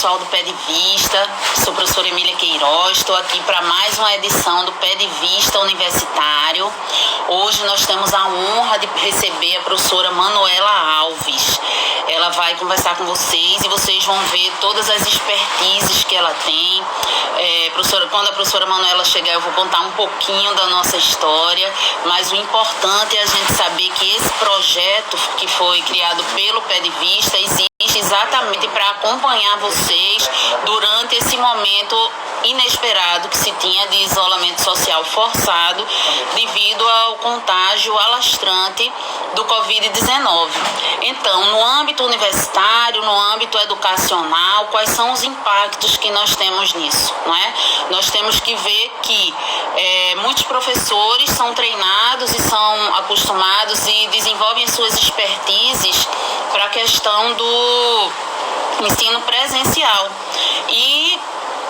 pessoal do Pé de Vista, sou a professora Emília Queiroz, estou aqui para mais uma edição do Pé de Vista Universitário. Hoje nós temos a honra de receber a professora Manuela Alves. Ela vai conversar com vocês e vocês vão ver todas as expertises que ela tem. Quando a professora Manuela chegar, eu vou contar um pouquinho da nossa história, mas o importante é a gente saber que esse projeto que foi criado pelo Pé de Vista existe exatamente para acompanhar vocês durante esse momento inesperado que se tinha de isolamento social forçado devido ao contágio alastrante do Covid-19. Então, no âmbito universitário, no âmbito educacional, quais são os impactos que nós temos nisso, não é? Nós temos que ver que muitos professores são treinados e são acostumados e desenvolvem suas expertises para a questão do ensino presencial. E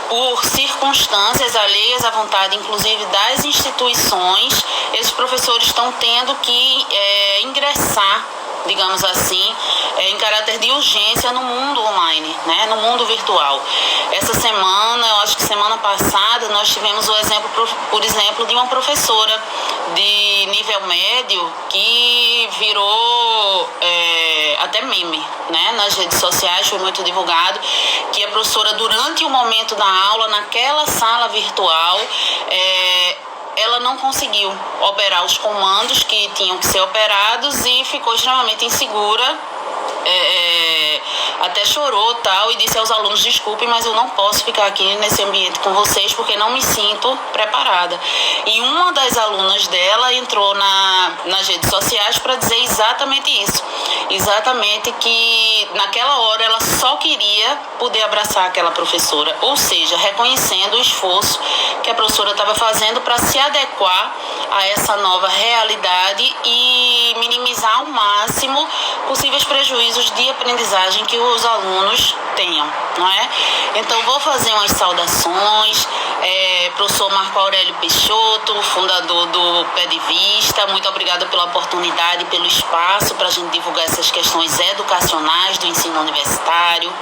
por circunstâncias alheias à vontade, inclusive das instituições, esses professores estão tendo que ingressar, digamos assim, em caráter de urgência no mundo online, né, no mundo virtual. Essa semana, eu acho que semana passada, nós tivemos o exemplo, por exemplo, de uma professora de nível médio que virou até meme, né, nas redes sociais, foi muito divulgado, que a professora, durante o momento da aula, naquela sala virtual, ela não conseguiu operar os comandos que tinham que ser operados e ficou extremamente insegura, até chorou tal, e disse aos alunos: desculpem, mas eu não posso ficar aqui nesse ambiente com vocês porque não me sinto preparada. E uma das alunas dela entrou nas redes sociais para dizer exatamente isso, exatamente que naquela hora ela só queria poder abraçar aquela professora, ou seja, reconhecendo o esforço que a professora estava fazendo para se adequar a essa nova realidade e minimizar ao máximo possíveis prejuízos de aprendizagem que os alunos tenham, não é? Então, vou fazer umas saudações. Professor Marco Aurélio Peixoto, fundador do Pé de Vista, muito obrigada pela oportunidade, pelo espaço para a gente divulgar essas questões educacionais do ensino universitário.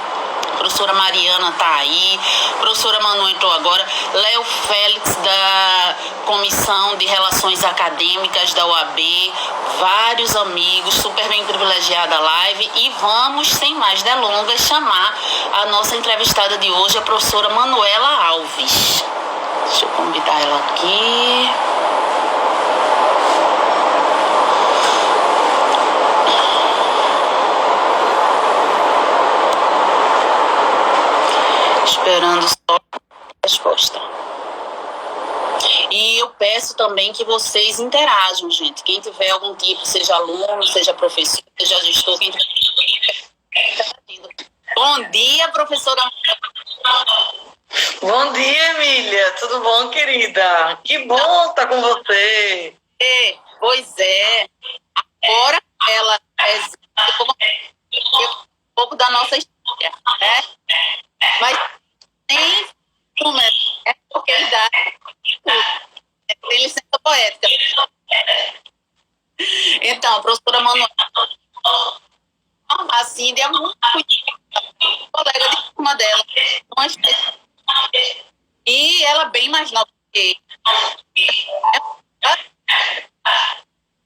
Professora Mariana está aí, professora Manu entrou agora, Léo Félix, da Comissão de Relações Acadêmicas da UAB, vários amigos, super bem privilegiada a live. E vamos, sem mais delongas, chamar a nossa entrevistada de hoje, a professora Manuela Alves. Deixa eu convidar ela aqui. Esperando só a resposta. E eu peço também que vocês interajam, gente. Quem tiver algum tipo, seja aluno, seja professor, seja gestor, quem tiver... Bom dia, professora. Bom dia, Emília. Tudo bom, querida? Que bom estar com você. Pois é. Agora ela um pouco da nossa história, né? Mas tem porque a idade tem licença poética. Então, a professora Manuela, a Cíndia é muito colega de turma dela, e ela bem mais nova que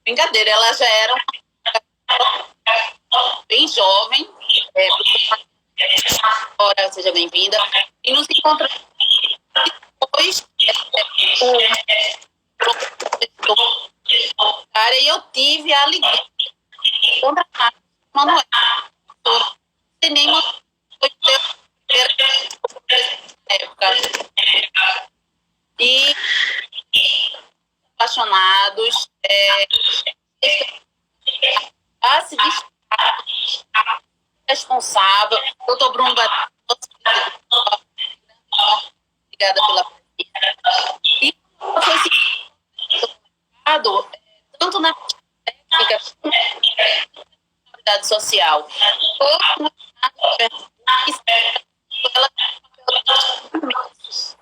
brincadeira, ela já era bem jovem. Ora, seja bem-vinda. E nos encontramos depois e eu tive a alegria de contratar Manuela. Sem nenhuma época. E apaixonados, a se destacar, responsável, doutor Bruno Batista, obrigada pela presença. E foi tanto na técnica como na responsabilidade social.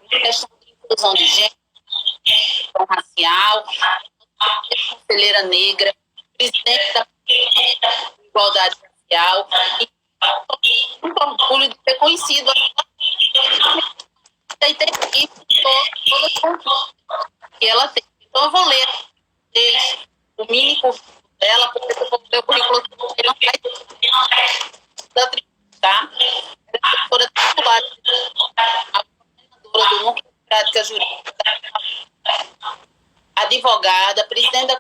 Questão de inclusão de gênero, racial, conselheira negra, presidente da igualdade racial, e muito orgulho de ter conhecido a todas as conquistas que ela tem. Então, eu vou ler o mini currículo dela, porque se for ver o currículo ele não vai da tribo, tá? Ela é professora titular, a coordenadora do Núcleo de Prática Jurídica, advogada, presidente da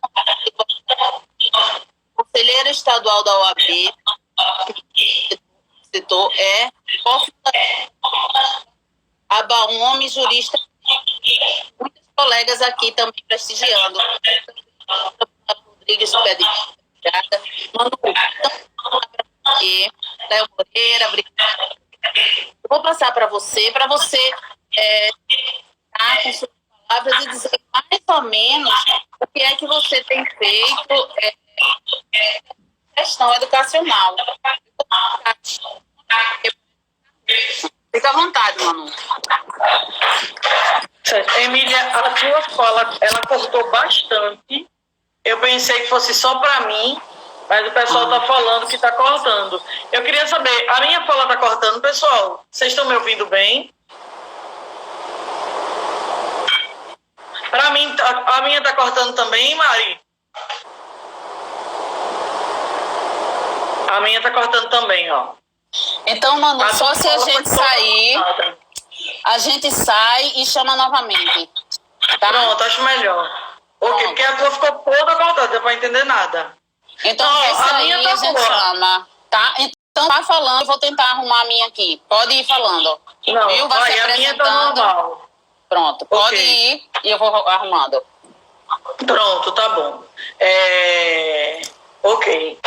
conselheira estadual da OAB, setor é a Baumi, jurista, muitos colegas aqui também prestigiando. Rodrigues do Pé de Vista, Manu, Léo Moreira, obrigada. Eu vou passar para você tá, com suas palavras e dizer mais ou menos o que é que você tem feito questão educacional. Fica à vontade, Manu. Emília, a tua fala, ela cortou bastante. Eu pensei que fosse só para mim, mas o pessoal está falando que está cortando. Eu queria saber, a minha fala está cortando, pessoal? Vocês estão me ouvindo bem? Para mim, a minha está cortando também, Mari? A minha está cortando também, ó. Então, Manu, só se a gente sair, a gente sai e chama novamente. Tá? Pronto, acho melhor. Ok, porque a tua ficou toda cortada, não deu para entender nada. Então, a minha tá a gente chama, tá? Então, tá falando, eu vou tentar arrumar a minha aqui. Pode ir falando. Não, viu? Vai se a minha tá normal. Pronto, pode ir e eu vou arrumando. Pronto, tá bom. Ok.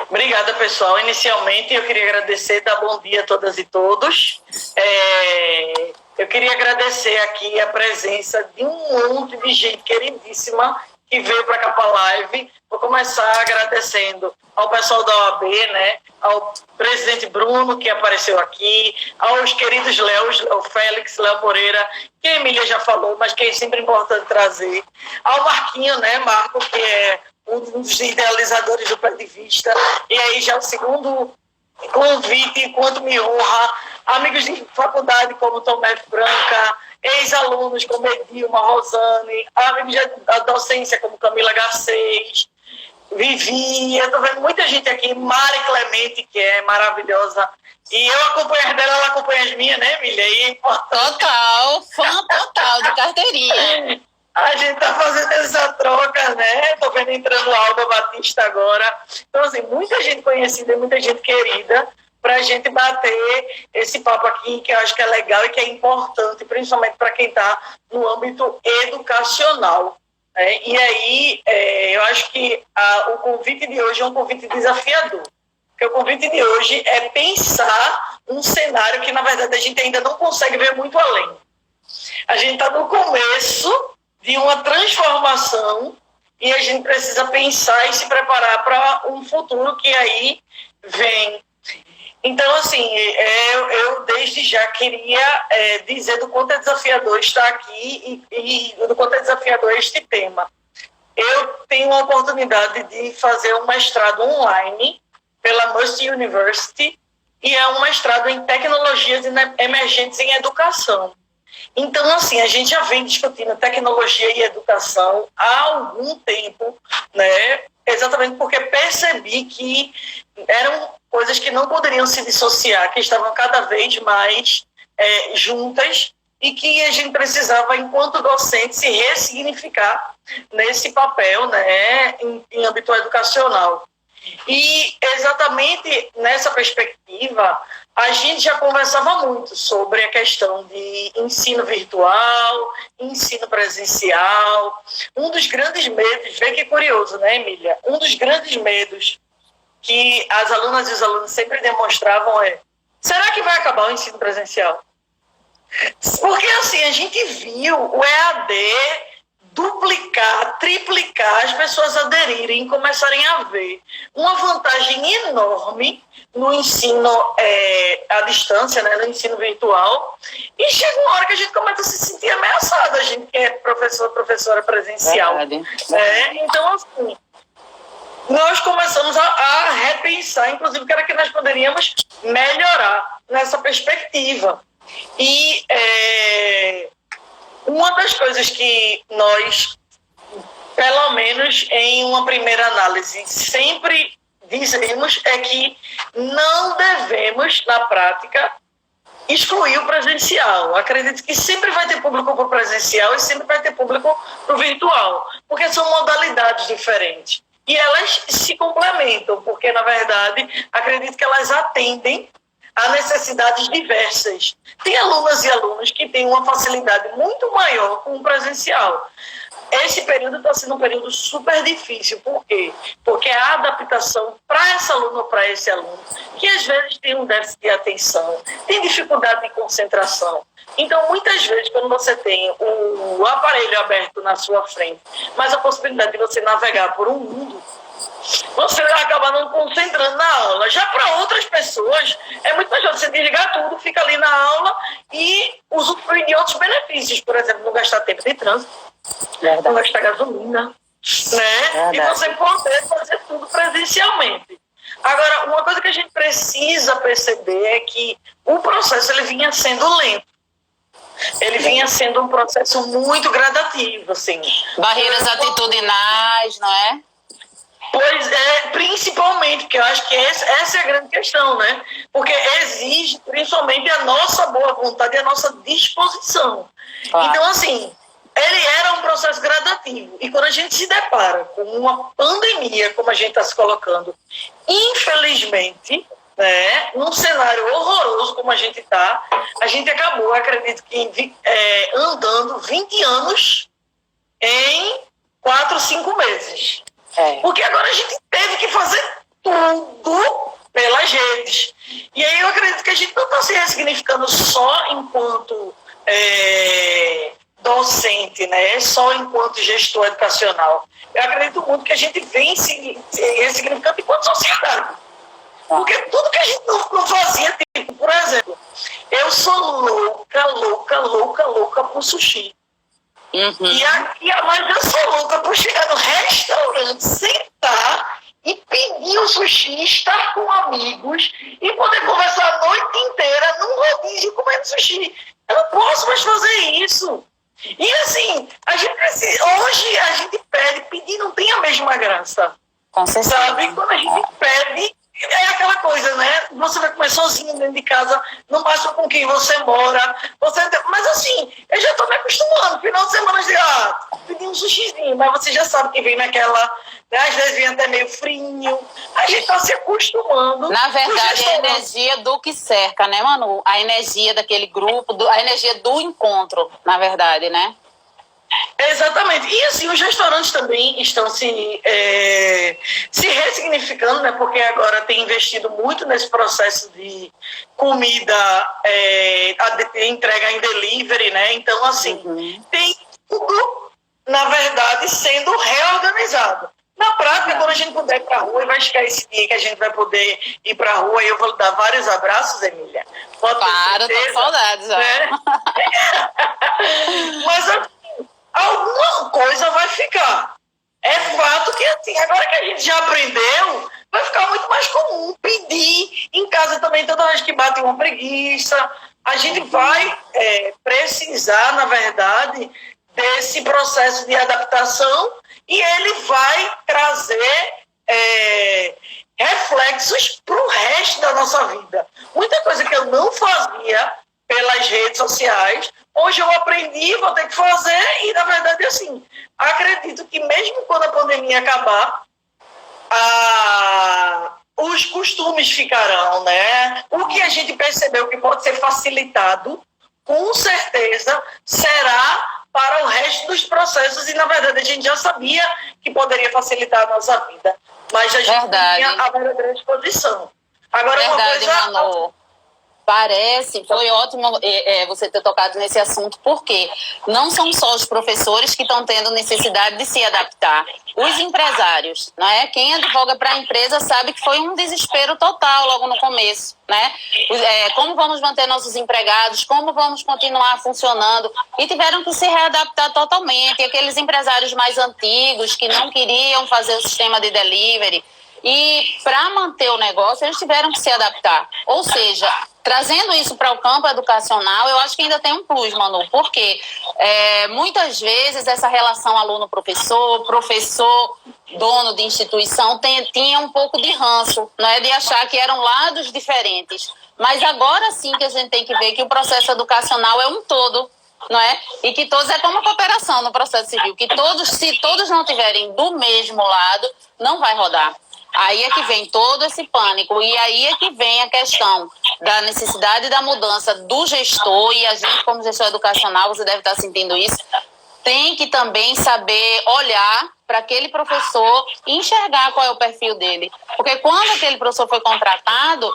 Obrigada, pessoal. Inicialmente, eu queria agradecer, dar bom dia a todas e todos. Eu queria agradecer aqui a presença de um monte de gente queridíssima que veio para cá para a live. Vou começar agradecendo ao pessoal da OAB, né? Ao presidente Bruno, que apareceu aqui, aos queridos Léo Félix, Léo Moreira, que a Emília já falou, mas que é sempre importante trazer. Ao Marquinho, né? Marco, que é um dos idealizadores do Pé de Vista. E aí já o segundo convite, enquanto me honra, amigos de faculdade como Tomé Franca, ex-alunos como Edilma, Rosane, amigos da docência como Camila Garcês, Vivi, eu estou vendo muita gente aqui, Mari Clemente, que é maravilhosa, e eu acompanho as dela, ela acompanha as minhas, né, Emília? E é importante. Total, fã total, de carteirinha. A gente está fazendo essa troca, né? Estou vendo entrando a Alba Batista agora. Então, assim, muita gente conhecida e muita gente querida para a gente bater esse papo aqui, que eu acho que é legal e que é importante, principalmente para quem está no âmbito educacional. Né? E aí, eu acho que o convite de hoje é um convite desafiador. Porque o convite de hoje é pensar um cenário que, na verdade, a gente ainda não consegue ver muito além. A gente está no começo de uma transformação e a gente precisa pensar e se preparar para um futuro que aí vem. Então, assim, eu desde já queria dizer do quanto é desafiador estar aqui e do quanto é desafiador este tema. Eu tenho a oportunidade de fazer um mestrado online pela Must University e é um mestrado em tecnologias emergentes em educação. Então, assim, a gente já vem discutindo tecnologia e educação há algum tempo, né? Exatamente porque percebi que eram coisas que não poderiam se dissociar, que estavam cada vez mais juntas e que a gente precisava, enquanto docente, se ressignificar nesse papel, né, em âmbito educacional. E exatamente nessa perspectiva, a gente já conversava muito sobre a questão de ensino virtual, ensino presencial. Um dos grandes medos, vê que curioso, né, Emília? Um dos grandes medos que as alunas e os alunos sempre demonstravam será que vai acabar o ensino presencial? Porque, assim, a gente viu o EAD duplicar, triplicar, as pessoas aderirem, começarem a ver uma vantagem enorme no ensino à distância, né, no ensino virtual, e chega uma hora que a gente começa a se sentir ameaçado, a gente que é professora presencial. Então, assim, nós começamos a repensar, inclusive, o que era que nós poderíamos melhorar nessa perspectiva. E Uma das coisas que nós, pelo menos em uma primeira análise, sempre dizemos é que não devemos, na prática, excluir o presencial. Acredito que sempre vai ter público para o presencial e sempre vai ter público para o virtual, porque são modalidades diferentes. E elas se complementam, porque, na verdade, acredito que elas atendem a necessidades diversas. Tem alunas e alunos que têm uma facilidade muito maior com o presencial. Esse período está sendo um período super difícil. Por quê? Porque a adaptação para essa aluna ou para esse aluno, que às vezes tem um déficit de atenção, tem dificuldade de concentração. Então, muitas vezes, quando você tem o aparelho aberto na sua frente, mas a possibilidade de você navegar por um mundo, você acaba não concentrando na aula. Já para outras pessoas, é muito melhor você desligar tudo, fica ali na aula e usufruir de outros benefícios. Por exemplo, não gastar tempo de trânsito, não gastar gasolina, né? E você poder fazer tudo presencialmente. Agora, uma coisa que a gente precisa perceber é que o processo ele vinha sendo lento. Ele vinha sendo um processo muito gradativo, assim. Barreiras atitudinais, não é? Pois é, principalmente, porque eu acho que essa é a grande questão, né? Porque exige principalmente a nossa boa vontade e a nossa disposição. Claro. Então, assim, ele era um processo gradativo. E quando a gente se depara com uma pandemia, como a gente está se colocando, infelizmente, né, num cenário horroroso como a gente está, a gente acabou, acredito que andando 20 anos em 4, 5 meses. Porque agora a gente teve que fazer tudo pelas redes. E aí eu acredito que a gente não está se ressignificando só enquanto docente, né? Só enquanto gestor educacional. Eu acredito muito que a gente vem se ressignificando enquanto sociedade. Porque tudo que a gente não fazia, tipo, por exemplo, eu sou louca por sushi. Uhum. Mas eu sou louca por chegar no restaurante, sentar e pedir um sushi, estar com amigos e poder conversar a noite inteira num rodízio comendo sushi. Eu não posso mais fazer isso. E assim, a gente precisa, hoje a gente pedir não tem a mesma graça. Com certeza. Sabe? Quando a gente pede, é aquela coisa, né? Você vai comer sozinho dentro de casa, não basta com quem você mora. Mas assim, eu já estou me acostumando. Final de semana, eu digo, pedi um sushizinho, mas você já sabe que vem naquela, né? Às vezes vem até meio frinho. A gente está se acostumando. Na verdade, é a energia do que cerca, né, Manu? A energia daquele grupo, a energia do encontro, na verdade, né? Exatamente. E assim, os restaurantes também estão se ressignificando, né? Porque agora tem investido muito nesse processo de comida, entrega em delivery, né? Então, assim, tem tudo, na verdade, sendo reorganizado. Na prática, quando a gente puder ir para a rua, e vai chegar esse dia que a gente vai poder ir para a rua, e eu vou dar vários abraços, Emília. Claro, tô com saudades já. Né? Mas alguma coisa vai ficar. É fato que, assim, agora que a gente já aprendeu, vai ficar muito mais comum pedir em casa também, toda vez que bate uma preguiça. A gente vai precisar, na verdade, desse processo de adaptação e ele vai trazer reflexos para o resto da nossa vida. Muita coisa que eu não fazia pelas redes sociais, hoje eu aprendi, vou ter que fazer e, na verdade, assim, acredito que mesmo quando a pandemia acabar, os costumes ficarão, né? O que a gente percebeu que pode ser facilitado, com certeza, será para o resto dos processos e, na verdade, a gente já sabia que poderia facilitar a nossa vida, mas a gente tinha a verdadeira disposição. Agora, verdade, uma coisa... Manu. Foi ótimo você ter tocado nesse assunto, porque não são só os professores que estão tendo necessidade de se adaptar. Os empresários, né? Quem advoga para a empresa sabe que foi um desespero total logo no começo, né? Como vamos manter nossos empregados, como vamos continuar funcionando, e tiveram que se readaptar totalmente. E aqueles empresários mais antigos que não queriam fazer o sistema de delivery, E para manter o negócio, eles tiveram que se adaptar. Ou seja, trazendo isso para o campo educacional, eu acho que ainda tem um plus, Manu, porque muitas vezes essa relação aluno-professor, professor-dono de instituição, tinha um pouco de ranço, né, de achar que eram lados diferentes. Mas agora sim que a gente tem que ver que o processo educacional é um todo, não é? E que todos, é como a cooperação no processo civil, que todos, se todos não tiverem do mesmo lado, não vai rodar. Aí é que vem todo esse pânico, e aí é que vem a questão da necessidade da mudança do gestor, e a gente, como gestor educacional, você deve estar sentindo isso, tem que também saber olhar para aquele professor e enxergar qual é o perfil dele. Porque quando aquele professor foi contratado,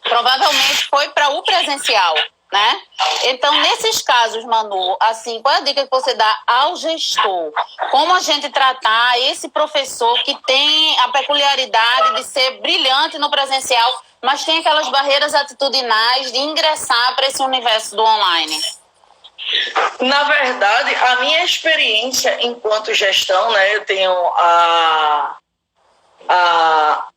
provavelmente foi para o presencial, né? Então, nesses casos, Manu, assim, qual é a dica que você dá ao gestor? Como a gente tratar esse professor que tem a peculiaridade de ser brilhante no presencial, mas tem aquelas barreiras atitudinais de ingressar para esse universo do online? Na verdade, a minha experiência enquanto gestão, né, eu tenho a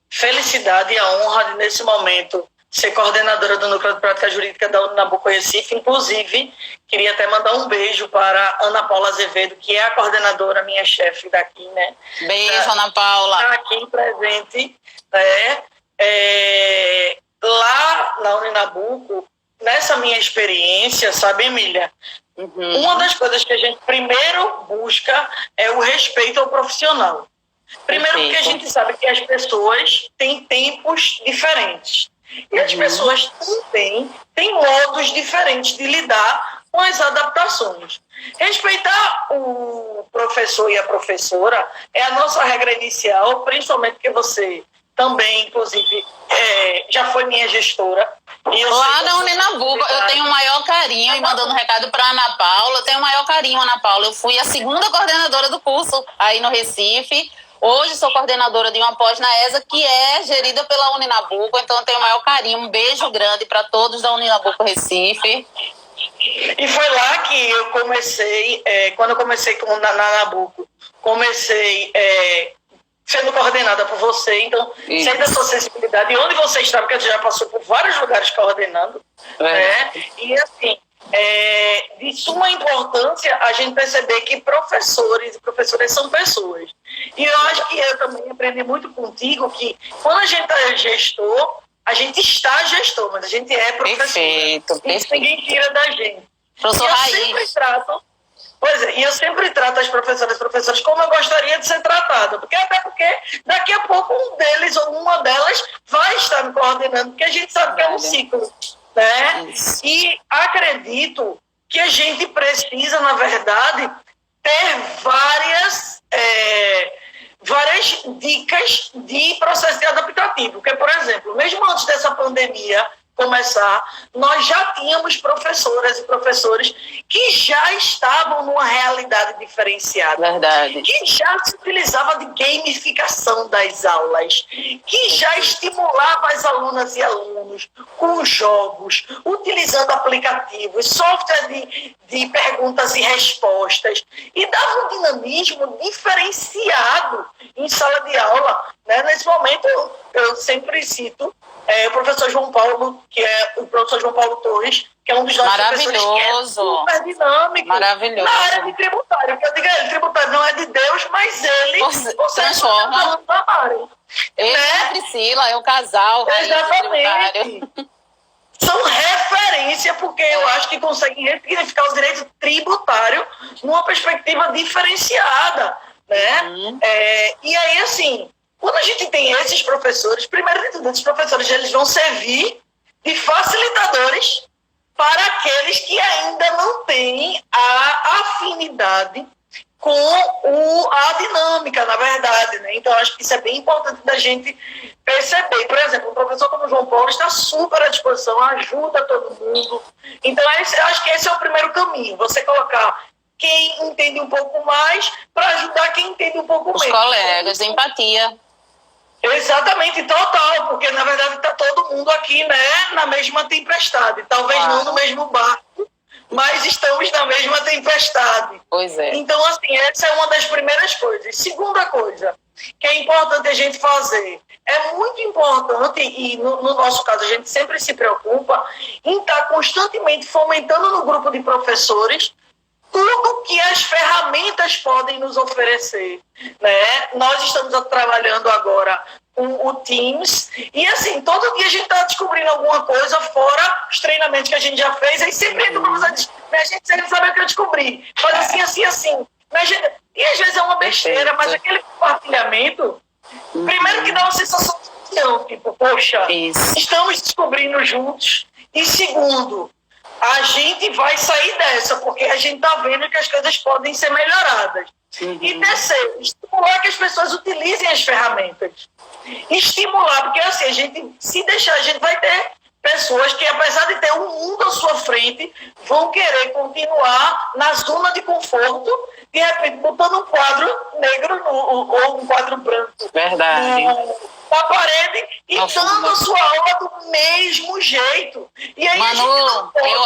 felicidade e a honra de, nesse momento, ser coordenadora do Núcleo de Prática Jurídica da Uninabuco Recife. Inclusive, queria até mandar um beijo para Ana Paula Azevedo, que é a coordenadora, minha chefe daqui, né? Beijo, Ana Paula. Está aqui presente, né? Lá na Uninabuco, nessa minha experiência, sabe, Emília? Uma das coisas que a gente primeiro busca é o respeito ao profissional. Primeiro, porque a gente sabe que as pessoas têm tempos diferentes. E as pessoas também têm modos diferentes de lidar com as adaptações. Respeitar o professor e a professora é a nossa regra inicial, principalmente porque você também, inclusive, já foi minha gestora. E lá na Uninabuco, eu tenho o maior carinho, e mandando um recado para Ana Paula, eu tenho o maior carinho, Ana Paula. Eu fui a segunda coordenadora do curso aí no Recife. Hoje sou coordenadora de uma pós na ESA, que é gerida pela Uninabuco, então eu tenho o maior carinho. Um beijo grande para todos da Uninabuco Recife. E foi lá que eu comecei, quando eu comecei na Nabuco, comecei sendo coordenada por você, então sei da sua sensibilidade. E onde você está, porque você já passou por vários lugares coordenando, né? E assim, de suma importância a gente perceber que professores e professoras são pessoas. E eu acho que eu também aprendi muito contigo que quando a gente é gestor, a gente está gestor, mas a gente é professor. Perfeito. Isso ninguém tira da gente. Professor Raiz. E eu sempre trato as professoras e professores como eu gostaria de ser tratada. Até porque daqui a pouco um deles ou uma delas vai estar me coordenando, porque a gente sabe que é um ciclo, né? E acredito que a gente precisa, na verdade, ter várias dicas de processo de adaptativo. Porque, por exemplo, mesmo antes dessa pandemia começar, nós já tínhamos professoras e professores que já estavam numa realidade diferenciada. Verdade. Que já se utilizava de gamificação das aulas, que já estimulava as alunas e alunos com jogos, utilizando aplicativos, software de perguntas e respostas, e dava um dinamismo diferenciado em sala de aula, né? Nesse momento, eu sempre cito o professor João Paulo, que é o professor João Paulo Torres, que é um dos nossos professores que é super dinâmico. Maravilhoso. Na área de tributário, que eu digo, ele tributário não é de Deus, mas ele transforma. Ele e a Priscila é o casal. Exatamente. São referência, porque eu acho que conseguem ressignificar o direito tributário numa perspectiva diferenciada, né? E aí, assim, quando a gente tem esses professores, primeiro de tudo, esses professores eles vão servir de facilitadores para aqueles que ainda não têm a afinidade com a dinâmica, na verdade, né? Então, acho que isso é bem importante da gente perceber. Por exemplo, um professor como o João Paulo está super à disposição, ajuda todo mundo. Então, eu acho que esse é o primeiro caminho, você colocar quem entende um pouco mais para ajudar quem entende um pouco menos. Os colegas, empatia. Exatamente, total, porque na verdade está todo mundo aqui, né, na mesma tempestade, talvez não no mesmo barco, mas estamos na mesma tempestade. Pois é. Então, assim, essa é uma das primeiras coisas. Segunda coisa que é importante a gente fazer é muito importante, e no nosso caso a gente sempre se preocupa em estar constantemente fomentando no grupo de professores tudo que as ferramentas podem nos oferecer, né? Nós estamos trabalhando agora com o Teams e, assim, todo dia a gente está descobrindo alguma coisa fora os treinamentos que a gente já fez, aí sempre entra uma coisa, a gente sempre sabe o que eu descobri, faz assim, assim, assim. E às vezes é uma besteira, mas aquele compartilhamento, primeiro que dá uma sensação de união, tipo, poxa, estamos descobrindo juntos, e segundo, a gente vai sair dessa, porque a gente está vendo que as coisas podem ser melhoradas. E terceiro, estimular que as pessoas utilizem as ferramentas. Estimular, porque assim, a gente, se deixar, a gente vai ter pessoas que, apesar de ter um mundo à sua frente, vão querer continuar na zona de conforto, de repente botando um quadro negro ou um quadro branco na parede e dando a sua aula do mesmo jeito. E aí, Manu, eu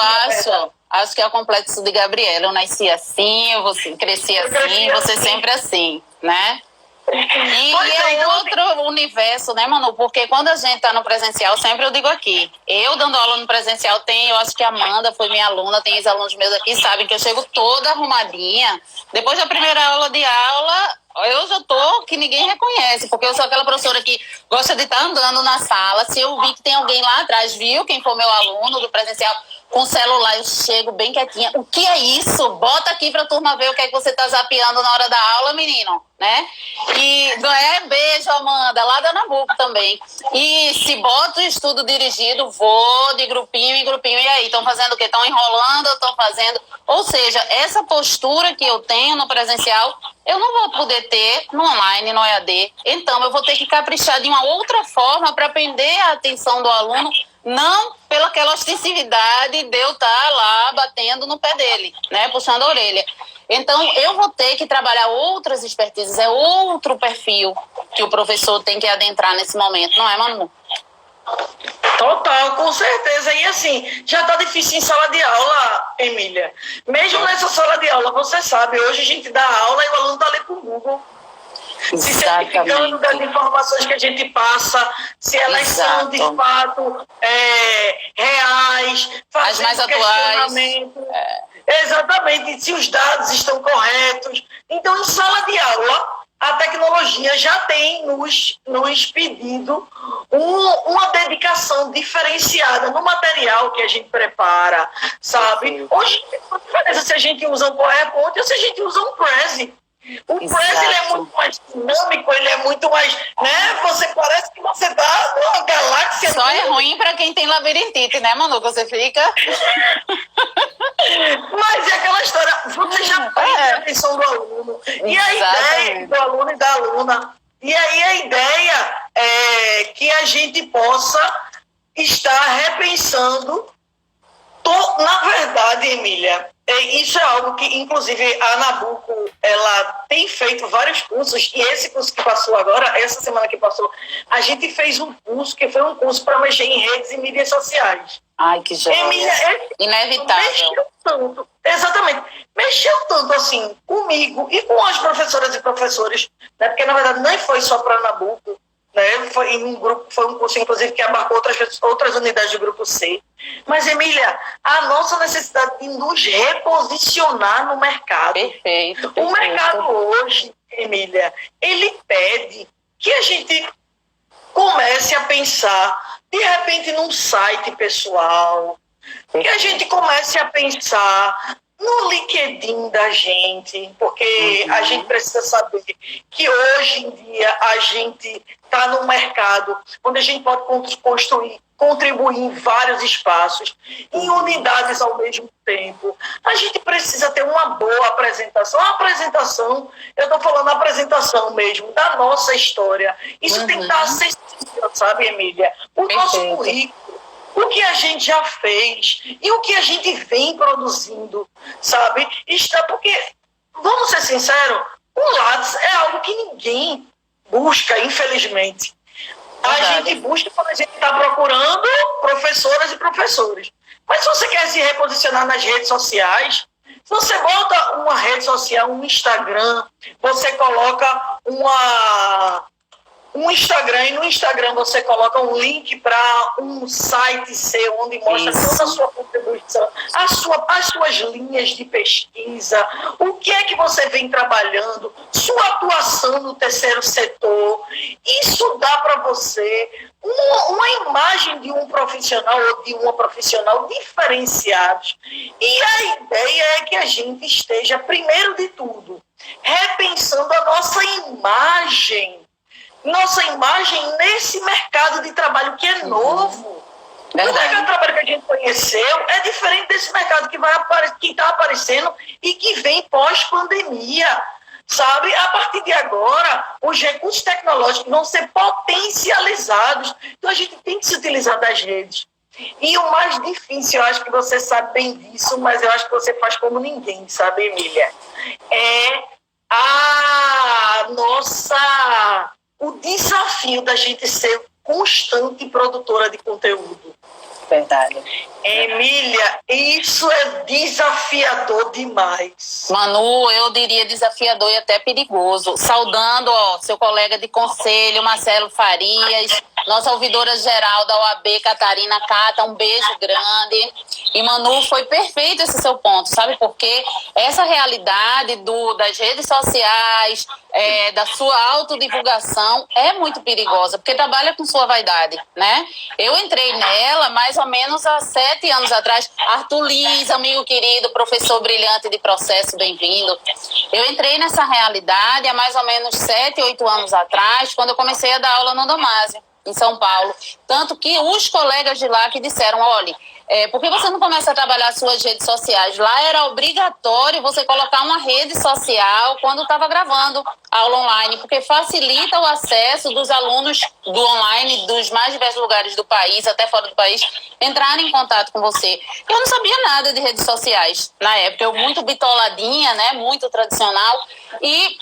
acho que é o complexo de Gabriela. Eu nasci assim, eu cresci assim, você sempre assim, né? E é outro universo, né, Manu? Porque quando a gente tá no presencial, sempre eu digo aqui, eu dando aula no presencial, eu acho que a Amanda foi minha aluna, tem ex-alunos meus aqui, sabem que eu chego toda arrumadinha. Depois da primeira aula de aula, eu já tô que ninguém reconhece, porque eu sou aquela professora que gosta de estar andando na sala. Se eu vi que tem alguém lá atrás, viu quem for meu aluno do presencial, com o celular, eu chego bem quietinha. O que é isso? Bota aqui pra turma ver o que é que você tá zapeando na hora da aula, menino, né? E beijo, Amanda, lá da Nabuco também. E se bota o estudo dirigido, vou de grupinho em grupinho. E aí, estão fazendo o quê? Estão enrolando ou estão fazendo? Ou seja, essa postura que eu tenho no presencial, eu não vou poder ter no online, no EAD. Então, eu vou ter que caprichar de uma outra forma para prender a atenção do aluno, não pela aquela ostensividade de eu estar lá batendo no pé dele, né, puxando a orelha. Então, eu vou ter que trabalhar outras expertises, é outro perfil que o professor tem que adentrar nesse momento, não é, Manu? Total, com certeza. E assim, já está difícil em sala de aula, Emília. Mesmo nessa sala de aula, você sabe, hoje a gente dá aula e o aluno está ali com o Google. Se certificando das informações que a gente passa, se elas são de fato reais, as mais atuais. Exatamente, se os dados estão corretos. Então, em sala de aula, a tecnologia já tem nos pedido uma dedicação diferenciada no material que a gente prepara, sabe? Hoje, a diferença se a gente usa um PowerPoint ou se a gente usa um Prezi. O Prezi, ele é muito mais dinâmico, ele é muito mais, né? Você parece que você tá numa galáxia. Só é ruim para quem tem labirintite, né, Manu? Você fica... Mas é aquela história, você já prende a atenção do aluno. E a ideia do aluno e da aluna. E aí a ideia é que a gente possa estar repensando. Na verdade, Emília, isso é algo que, inclusive, a Nabuco, ela tem feito vários cursos, e esse curso que passou agora, essa semana que passou, a gente fez um curso, que foi um curso para mexer em redes e mídias sociais. Ai, que joia. Emília, inevitável. Mexeu tanto, exatamente, mexeu tanto assim comigo e com as professoras e professores, né, porque, na verdade, nem foi só para Nabuco, né? Foi um curso, inclusive, que abarcou outras unidades do grupo C. Mas, Emília, a nossa necessidade de nos reposicionar no mercado. Perfeito. O mercado hoje, Emília, ele pede que a gente comece a pensar, de repente, num site pessoal, que a gente comece a pensar no LinkedIn da gente, porque a gente precisa saber que hoje em dia a gente está num mercado onde a gente pode contribuir em vários espaços, em unidades ao mesmo tempo. A gente precisa ter uma boa apresentação. A apresentação, eu estou falando a apresentação mesmo, da nossa história. Isso tem que estar acessível, sabe, Emília? O nosso currículo, o que a gente já fez e o que a gente vem produzindo, sabe? Porque, vamos ser sinceros, o Lattes é algo que ninguém busca, infelizmente. A gente busca quando a gente está procurando professoras e professores. Mas se você quer se reposicionar nas redes sociais, se você bota uma rede social, um Instagram, você coloca um Instagram, e no Instagram você coloca um link para um site seu, onde mostra toda a sua contribuição, as suas linhas de pesquisa, o que é que você vem trabalhando, sua atuação no terceiro setor. Isso dá para você uma imagem de um profissional ou de uma profissional diferenciados. E a ideia é que a gente esteja, primeiro de tudo, repensando a nossa imagem nesse mercado de trabalho que é novo. O mercado de trabalho que a gente conheceu é diferente desse mercado que está aparecendo e que vem pós-pandemia. Sabe, a partir de agora, os recursos tecnológicos vão ser potencializados. Então, a gente tem que se utilizar das redes. E o mais difícil, eu acho que você sabe bem disso, mas eu acho que você faz como ninguém, sabe, Emília? O desafio da gente ser constante produtora de conteúdo. Verdade. Emília, isso é desafiador demais. Manu, eu diria desafiador e até perigoso. Saudando seu colega de conselho, Marcelo Farias, nossa ouvidora geral da OAB, Catarina Cata, um beijo grande. E Manu, foi perfeito esse seu ponto, sabe por quê? Essa realidade das redes sociais, da sua autodivulgação é muito perigosa, porque trabalha com sua vaidade, né? Eu entrei nela mais ou menos há 7 anos atrás. Arthur Liz, amigo querido, professor brilhante de processo, bem-vindo. Eu entrei nessa realidade há mais ou menos 7, 8 anos atrás, quando eu comecei a dar aula no Damásio, em São Paulo. Tanto que os colegas de lá que disseram, olha, por que você não começa a trabalhar suas redes sociais? Lá era obrigatório você colocar uma rede social quando estava gravando aula online, porque facilita o acesso dos alunos do online, dos mais diversos lugares do país, até fora do país, entrarem em contato com você. Eu não sabia nada de redes sociais na época, eu muito bitoladinha, né, muito tradicional, e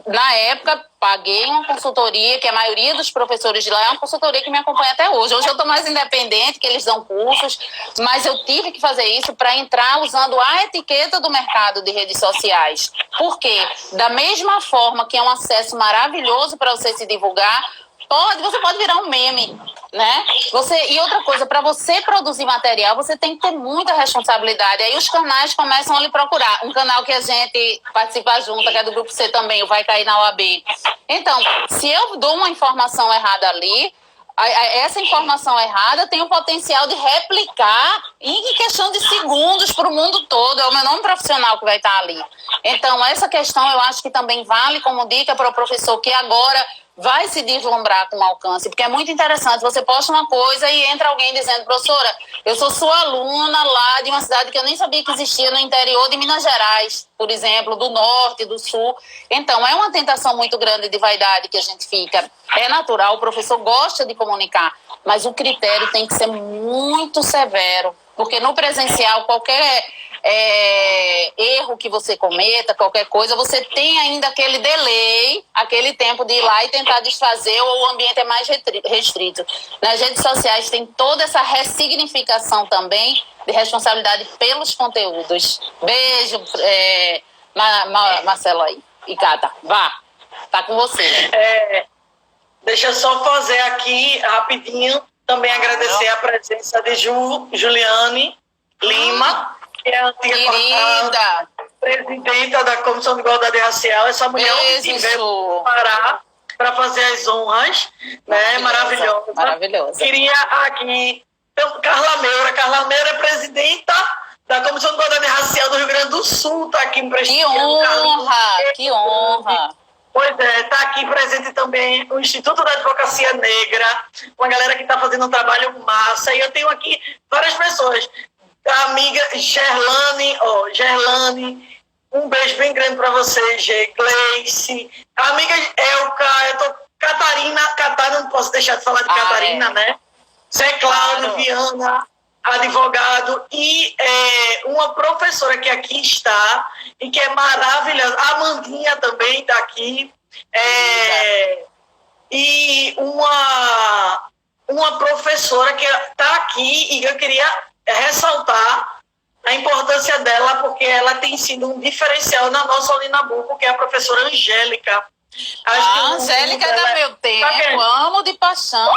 na época paguei uma consultoria, que a maioria dos professores de lá é uma consultoria que me acompanha até hoje. Hoje eu estou mais independente, que eles dão cursos, mas eu tive que fazer isso para entrar usando a etiqueta do mercado de redes sociais. Por quê? Da mesma forma que é um acesso maravilhoso para você se divulgar, você pode virar um meme, né? E outra coisa, para você produzir material, você tem que ter muita responsabilidade. Aí os canais começam a lhe procurar. Um canal que a gente participa junto, que é do Grupo C também, o Vai Cair na OAB. Então, se eu dou uma informação errada ali, essa informação errada tem o potencial de replicar em questão de segundos para o mundo todo. É o meu nome profissional que vai estar ali. Então, essa questão eu acho que também vale como dica para o professor que agora vai se deslumbrar com o alcance, porque é muito interessante, você posta uma coisa e entra alguém dizendo, professora, eu sou sua aluna lá de uma cidade que eu nem sabia que existia no interior de Minas Gerais, por exemplo, do norte, do sul. Então, é uma tentação muito grande de vaidade que a gente fica. É natural, o professor gosta de comunicar, mas o critério tem que ser muito severo, porque no presencial, qualquer erro que você cometa, qualquer coisa, você tem ainda aquele delay, aquele tempo de ir lá e tentar desfazer, ou o ambiente é mais restrito. Nas redes sociais tem toda essa ressignificação também de responsabilidade pelos conteúdos. Beijo, Marcelo aí. E Cata, vá, tá com você. Deixa eu só fazer aqui rapidinho, também agradecer a presença de Juliane Lima, que é a antiga presidenta da Comissão de Igualdade Racial. Essa mulher veio parar para fazer as honras, né? Maravilhosa. Queria aqui, Carla Meura é presidenta da Comissão de Igualdade Racial do Rio Grande do Sul, está aqui me prestigiando. Que honra! Pois é, está aqui presente também o Instituto da Advocacia Negra, uma galera que está fazendo um trabalho massa. E eu tenho aqui várias pessoas. A amiga Gerlane, um beijo bem grande para você, Gleice. A amiga Elka, Catarina, não posso deixar de falar de Catarina, né? Zé Cláudio, Viana, advogado, e uma professora que aqui está e que é maravilhosa. A Amandinha também está aqui. E uma professora que está aqui, e eu queria ressaltar a importância dela, porque ela tem sido um diferencial na nossa Olinabuco, que é a professora Angélica. Acho que A Angélica é do meu tempo, amo de paixão.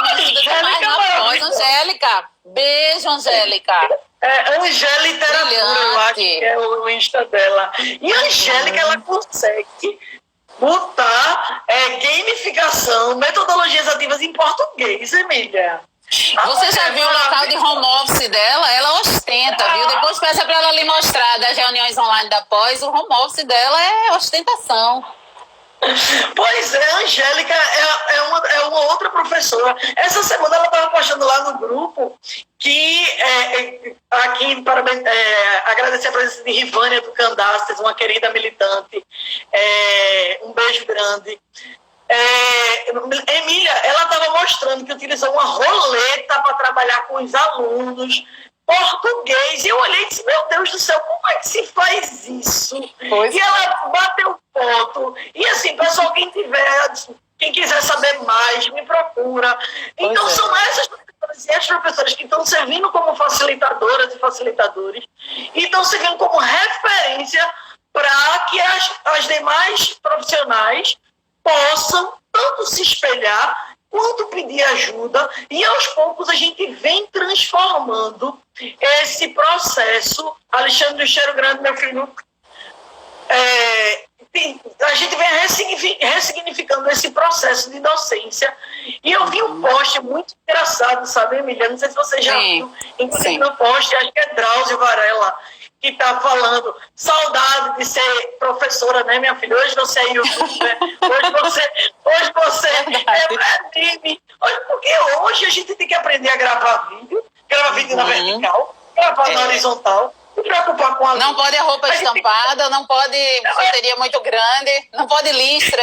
Angélica, beijo, Angélica. Angélica Literatura, eu acho que é o Insta dela. E a Angélica, ela consegue botar gamificação, metodologias ativas em português, Emília. Você já viu o local de home office dela? Ela ostenta, viu? Depois peça para ela lhe mostrar das reuniões online da pós. O home office dela é ostentação. Pois é, a Angélica é uma outra professora. Essa semana ela estava postando lá no grupo que aqui agradecer a presença de Rivânia do Candastes, uma querida militante. Um beijo grande. Emília, ela estava mostrando que utilizou uma roleta para trabalhar com os alunos português, e eu olhei e disse, meu Deus do céu, como é que se faz isso? E ela bateu foto, e assim, pessoal, quem quiser saber mais, me procura. Então são essas professoras e as professoras que estão servindo como facilitadoras e facilitadores, e estão servindo como referência para que as demais profissionais possam tanto se espelhar quanto pedir ajuda, e aos poucos a gente vem transformando esse processo. Alexandre do Cheiro Grande, meu filho, a gente vem ressignificando esse processo de docência. E eu vi um post muito engraçado, sabe, Emília? Não sei se você já viu, inclusive no post, acho que é Drauzio Varela, que está falando, saudade de ser professora, né, minha filha? Hoje você é youtuber, hoje você é meme. Porque hoje a gente tem que aprender a gravar vídeo na vertical, gravar na horizontal, se preocupar com a Não pode a roupa estampada, não pode bateria muito grande, não pode listra.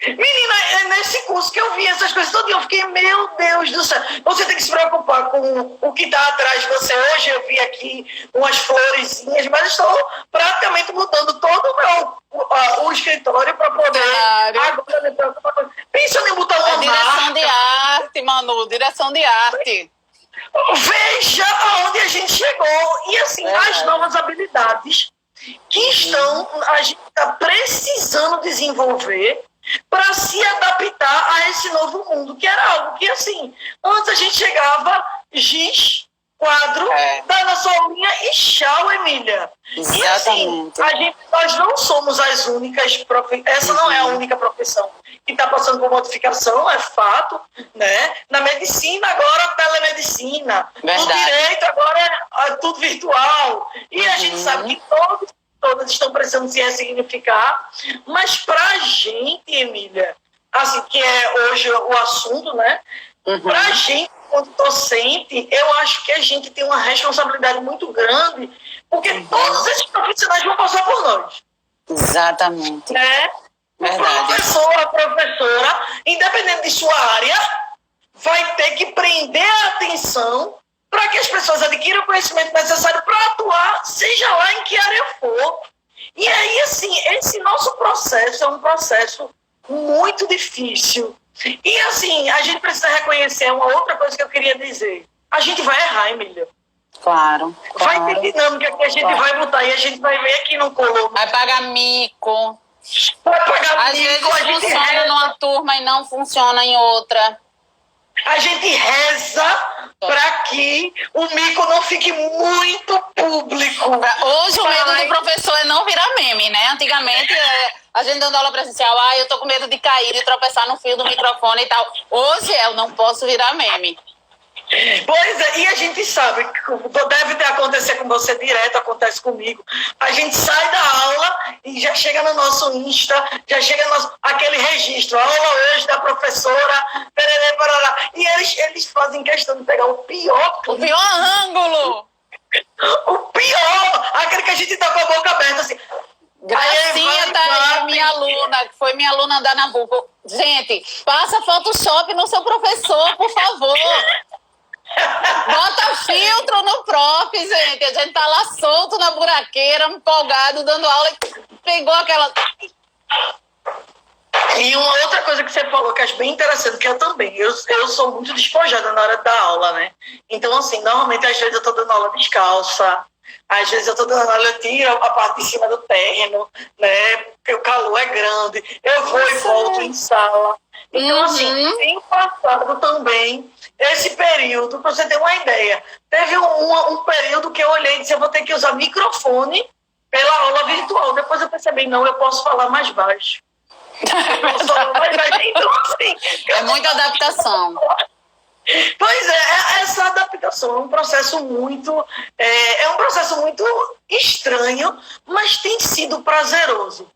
Menina, é nesse curso que eu vi essas coisas todas, eu fiquei, meu Deus do céu, você tem que se preocupar com o que está atrás de você. Hoje eu vi aqui umas florezinhas, mas estou praticamente mudando todo o escritório para poder agora me preocupar. Pensa em botar uma direção de arte, Manu, direção de arte. Veja aonde a gente chegou. E assim, as novas habilidades que a gente está precisando desenvolver para se adaptar a esse novo mundo, que era algo que, assim, antes a gente chegava, giz, quadro, dá na sua linha e tchau, Emília. Exatamente. E assim, nós não somos as únicas, essa não é a única profissão que está passando por modificação, é fato, né? Na medicina agora, telemedicina. Verdade. No direito agora é tudo virtual. E a gente sabe que todas estão precisando se ressignificar, mas para a gente, Emília, assim, que é hoje o assunto, né? Para a gente, quando docente, eu acho que a gente tem uma responsabilidade muito grande, porque todos esses profissionais vão passar por nós. Exatamente. Né? O professor, a professora, independente de sua área, vai ter que prender a atenção para que as pessoas adquiram o conhecimento necessário para atuar, seja lá em que área for. E aí, assim, esse nosso processo é um processo muito difícil. E, assim, a gente precisa reconhecer uma outra coisa que eu queria dizer. A gente vai errar, Emília. Claro. Vai ter dinâmica que a gente vai botar e a gente vai ver que não colou. Vai pagar mico. Vai pagar Às mico. vezes funciona numa turma e não funciona em outra. A gente reza para que o mico não fique muito público. Hoje o medo do professor é não virar meme, né? Antigamente, a gente dando aula presencial, eu tô com medo de cair, de tropeçar no fio do microfone e tal. Hoje eu não posso virar meme. Pois é, e a gente sabe que deve ter acontecido com você direto, acontece comigo. A gente sai da aula e já chega no nosso Insta, já chega no aquele registro, aula hoje da professora, pererê, parará, e eles fazem questão de pegar o pior ângulo. O pior, aquele que a gente tá com a boca aberta assim. Gracinha tá aí, minha aluna, que foi minha aluna da Nabucco. Gente, passa Photoshop no seu professor, por favor. Bota filtro no prof, gente. A gente tá lá solto na buraqueira, empolgado, dando aula e pegou aquela... E uma outra coisa que você falou que eu acho bem interessante, que eu também, eu sou muito despojada na hora da aula, né? Então, assim, normalmente às vezes eu tô dando aula descalça, Às vezes eu estou dando aula, eu tiro a parte de cima do terreno, né? Porque o calor é grande, eu vou e volto em sala. Então, assim, tem passado também esse período, para você ter uma ideia. Teve um período que eu olhei e disse, eu vou ter que usar microfone pela aula virtual. Depois eu percebi, não, eu posso falar mais baixo. Eu posso falar mais baixo. Então, assim... É muita adaptação. Pois é, essa adaptação é um processo muito estranho, mas tem sido prazeroso.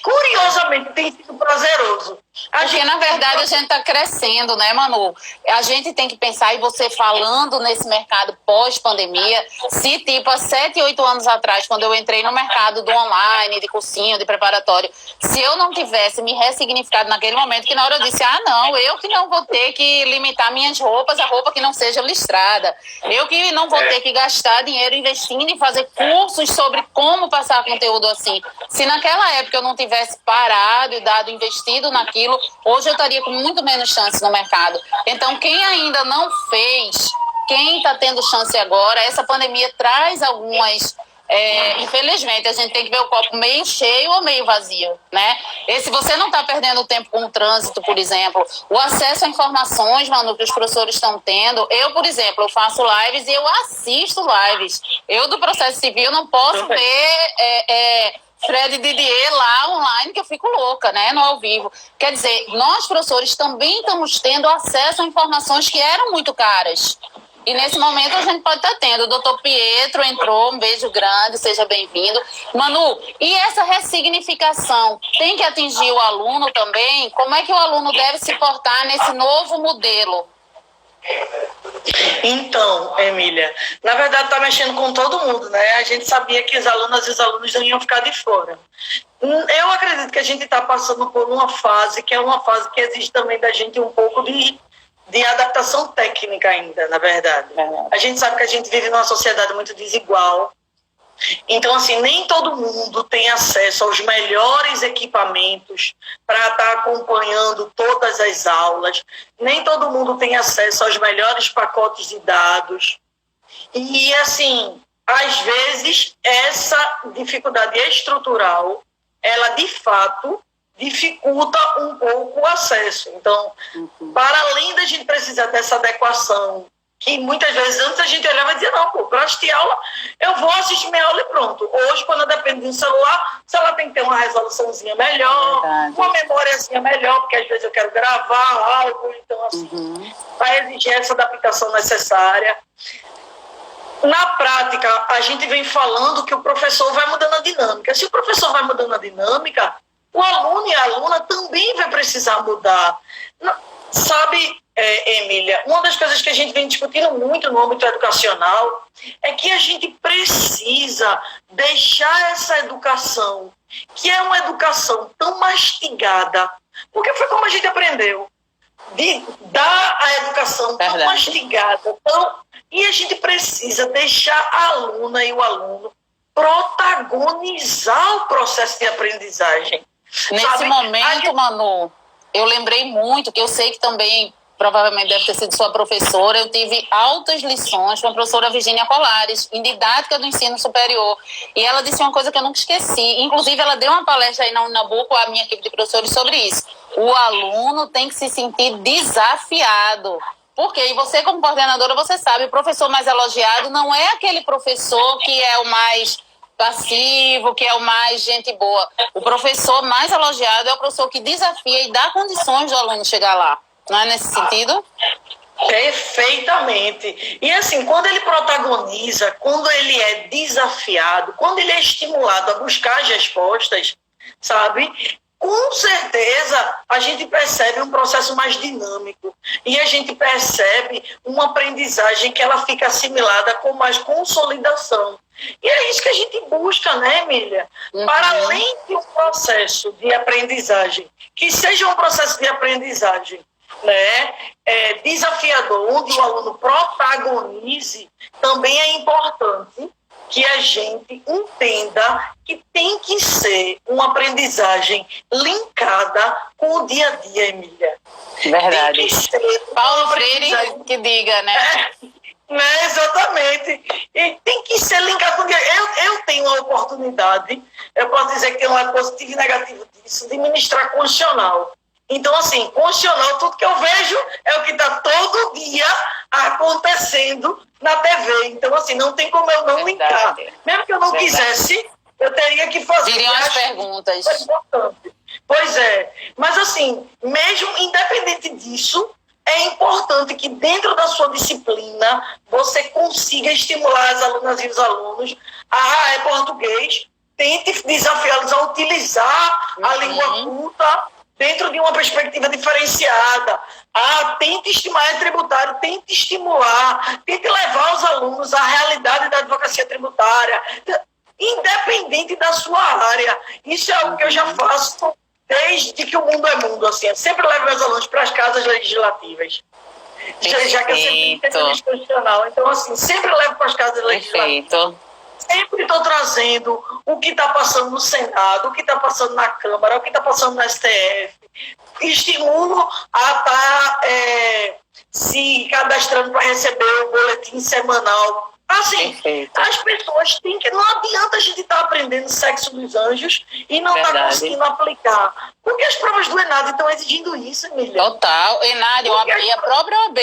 Curiosamente, tem sido prazeroso. Porque, na verdade, a gente está crescendo, né, Manu? A gente tem que pensar, e você falando nesse mercado pós-pandemia, se tipo há 7, 8 anos atrás, quando eu entrei no mercado do online, de cursinho, de preparatório, se eu não tivesse me ressignificado naquele momento, que na hora eu disse, não, eu que não vou ter que limitar minhas roupas, a roupa que não seja listrada, eu que não vou ter que gastar dinheiro investindo em fazer cursos sobre como passar conteúdo assim. Se naquela época eu não tivesse parado e investido naquilo, hoje eu estaria com muito menos chance no mercado. Então, quem ainda não fez, quem está tendo chance agora, essa pandemia traz algumas... infelizmente, a gente tem que ver o copo meio cheio ou meio vazio, né? E se você não está perdendo tempo com o trânsito, por exemplo, o acesso a informações, Manu, que os professores estão tendo. Eu, por exemplo, eu faço lives e eu assisto lives. Eu, do processo civil, não posso ver... Fred Didier lá online, que eu fico louca, né, no ao vivo. Quer dizer, nós, professores, também estamos tendo acesso a informações que eram muito caras. E nesse momento a gente pode estar tendo. O doutor Pietro entrou, um beijo grande, seja bem-vindo. Manu, e essa ressignificação tem que atingir o aluno também? Como é que o aluno deve se portar nesse novo modelo? Então, Emília, na verdade está mexendo com todo mundo, né? A gente sabia que as alunas e os alunos não iam ficar de fora. Eu acredito que a gente está passando por uma fase que é uma fase que exige também da gente um pouco de adaptação técnica ainda, na verdade. A gente sabe que a gente vive numa sociedade muito desigual. Então, assim, nem todo mundo tem acesso aos melhores equipamentos para estar acompanhando todas as aulas, nem todo mundo tem acesso aos melhores pacotes de dados. E, assim, às vezes, essa dificuldade estrutural, ela, de fato, dificulta um pouco o acesso. Então, para além da gente precisar dessa adequação, que muitas vezes antes a gente olhava e dizia, não, para assistir aula, eu vou assistir minha aula e pronto. Hoje, quando eu dependo de um celular, o celular tem que ter uma resoluçãozinha melhor, uma memóriazinha melhor, porque às vezes eu quero gravar algo, então assim, vai exigir essa adaptação necessária. Na prática, a gente vem falando que o professor vai mudando a dinâmica. Se o professor vai mudando a dinâmica, o aluno e a aluna também vai precisar mudar. Sabe, Emília, uma das coisas que a gente vem discutindo muito no âmbito educacional é que a gente precisa deixar essa educação, que é uma educação tão mastigada, porque foi como a gente aprendeu, de dar a educação tão mastigada, e a gente precisa deixar a aluna e o aluno protagonizar o processo de aprendizagem. Nesse momento, Manu, eu lembrei muito, que eu sei que também provavelmente deve ter sido sua professora, eu tive altas lições com a professora Virgínia Colares, em didática do ensino superior, e ela disse uma coisa que eu nunca esqueci, inclusive ela deu uma palestra aí na Unabuco, a minha equipe de professores, sobre isso. O aluno tem que se sentir desafiado, porque, e você como coordenadora, você sabe, o professor mais elogiado não é aquele professor que é o mais passivo, que é o mais gente boa. O professor mais elogiado é o professor que desafia e dá condições do aluno chegar lá. Não é nesse sentido? Perfeitamente. E assim, quando ele protagoniza, quando ele é desafiado, quando ele é estimulado a buscar as respostas, sabe? Com certeza a gente percebe um processo mais dinâmico e a gente percebe uma aprendizagem que ela fica assimilada com mais consolidação. E é isso que a gente busca, né, Emília? Para além de um processo de aprendizagem, que seja um processo de aprendizagem, né, desafiador, onde o aluno protagonize, também é importante que a gente entenda que tem que ser uma aprendizagem linkada com o dia a dia, Emília. Verdade. Tem que ser Paulo Freire que diga, né? Né, exatamente. E tem que ser linkado com eu tenho a oportunidade, eu posso dizer que tem um lado positivo e negativo disso, de ministrar constitucional. Então, assim, constitucional, tudo que eu vejo é o que está todo dia acontecendo na TV. Então, assim, não tem como eu não linkar. Mesmo que eu não quisesse, eu teria que fazer. Viriam as perguntas. É importante. Pois é. Mas, assim, mesmo independente disso, é importante que dentro da sua disciplina você consiga estimular as alunas e os alunos é português, tente desafiá-los a utilizar a língua culta dentro de uma perspectiva diferenciada. Tente estimular o tributário, tente estimular, tente levar os alunos à realidade da advocacia tributária, independente da sua área. Isso é algo que eu já faço desde que o mundo é mundo, assim. Eu sempre levo meus alunos para as casas legislativas. Já que eu sempre tenho constitucional. Então, assim, sempre levo para as casas legislativas. Sempre estou trazendo o que está passando no Senado, o que está passando na Câmara, o que está passando no STF. Estimulo a estar se cadastrando para receber o boletim semanal. Assim, as pessoas têm que... Não adianta a gente estar aprendendo sexo dos anjos e não estar conseguindo aplicar. Porque as provas do ENAD estão exigindo isso, Emília. Total. ENAD, a própria OAB.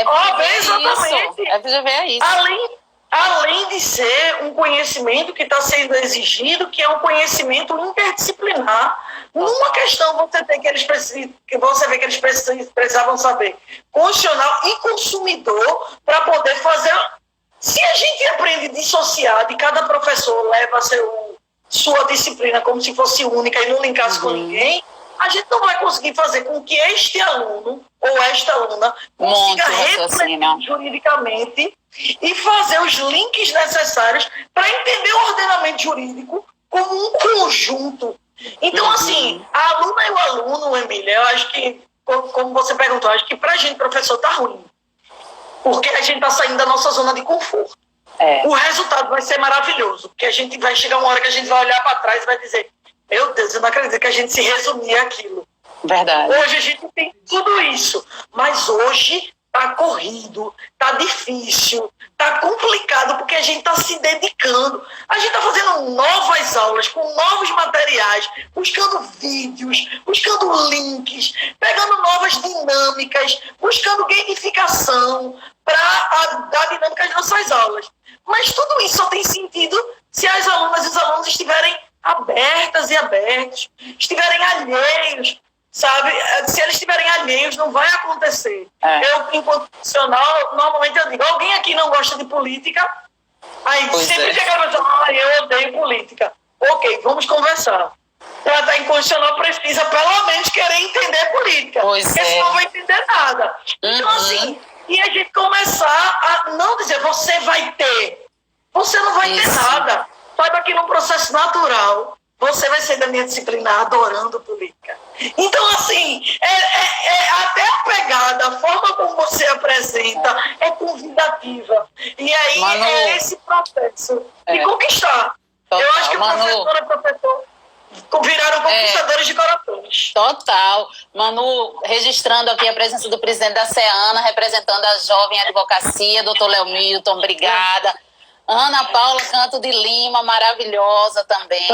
OAB, exatamente. É isso. Além de ser um conhecimento que está sendo exigido, que é um conhecimento interdisciplinar. Numa questão você vê que eles precisavam saber constitucional e consumidor para poder fazer... Se a gente aprende dissociado e cada professor leva sua disciplina como se fosse única e não linkasse com ninguém, a gente não vai conseguir fazer com que este aluno ou esta aluna consiga refletir juridicamente e fazer os links necessários para entender o ordenamento jurídico como um conjunto. Então, assim, a aluna e o aluno, Emília, eu acho que, como você perguntou, eu acho que para a gente, professor, está ruim. Porque a gente está saindo da nossa zona de conforto. O resultado vai ser maravilhoso, porque a gente vai chegar uma hora que a gente vai olhar para trás e vai dizer: meu Deus, eu não acredito que a gente se resumia àquilo. Verdade. Hoje a gente tem tudo isso, mas hoje está corrido, está difícil, está complicado, porque a gente está se dedicando. A gente está fazendo novas aulas, com novos materiais, buscando vídeos, buscando links, pegando novas dinâmicas, buscando gamificação para dar dinâmica às nossas aulas. Mas tudo isso só tem sentido se as alunas e os alunos estiverem abertas e abertos, estiverem alheios, sabe? Se eles estiverem alheios, não vai acontecer. Eu, enquanto profissional, normalmente eu digo: alguém aqui não gosta de política? Aí sempre chega a falar: eu odeio política. Ok, vamos conversar. Para estar em constitucional precisa pelo menos querer entender política. Porque senão não vai entender nada. Então, assim, e a gente começar a não dizer: você vai ter. Você não vai ter nada. Saiba que no processo natural você vai ser da minha disciplina adorando política. Então, assim, até a pegada, a forma como você apresenta é convidativa. E aí Manu, é esse processo de conquistar. Total. Eu acho que professor e professor viraram conquistadores de corações. Total. Manu, registrando aqui a presença do presidente da CEANA, representando a jovem advocacia, doutor Léo Milton, obrigada. Ana Paula Canto de Lima, maravilhosa também.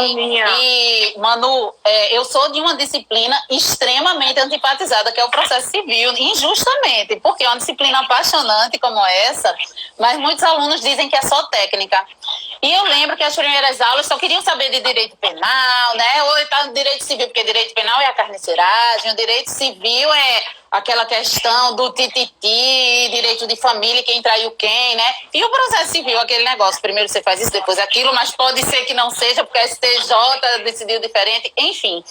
E, Manu, eu sou de uma disciplina extremamente antipatizada, que é o processo civil, injustamente, porque é uma disciplina apaixonante como essa, mas muitos alunos dizem que é só técnica. E eu lembro que as primeiras aulas só queriam saber de direito penal, né? Ou tá no direito civil, porque direito penal é a carneceragem, o direito civil é aquela questão do tititi, direito de família, quem traiu quem, né? E o processo civil, aquele negócio, primeiro você faz isso, depois aquilo, mas pode ser que não seja, porque a STJ decidiu diferente, enfim.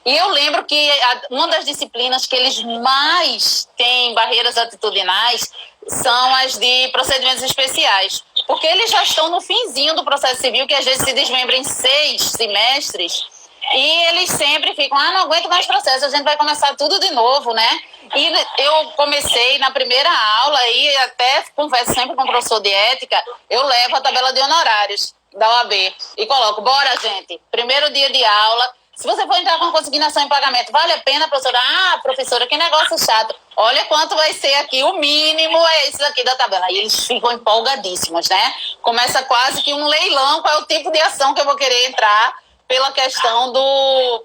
E eu lembro que uma das disciplinas que eles mais têm barreiras atitudinais são as de procedimentos especiais, porque eles já estão no finzinho do processo civil, que às vezes se desmembra em 6 semestres, e eles sempre ficam: não aguento mais processo, a gente vai começar tudo de novo, né? E eu comecei na primeira aula, e até converso sempre com o professor de ética, eu levo a tabela de honorários da OAB e coloco: bora, gente, primeiro dia de aula, Se você for entrar com consignação em pagamento, vale a pena, professora? Ah, professora, que negócio chato. Olha quanto vai ser aqui, o mínimo é esse daqui da tabela. Aí eles ficam empolgadíssimos, né? Começa quase que um leilão, qual é o tipo de ação que eu vou querer entrar pela questão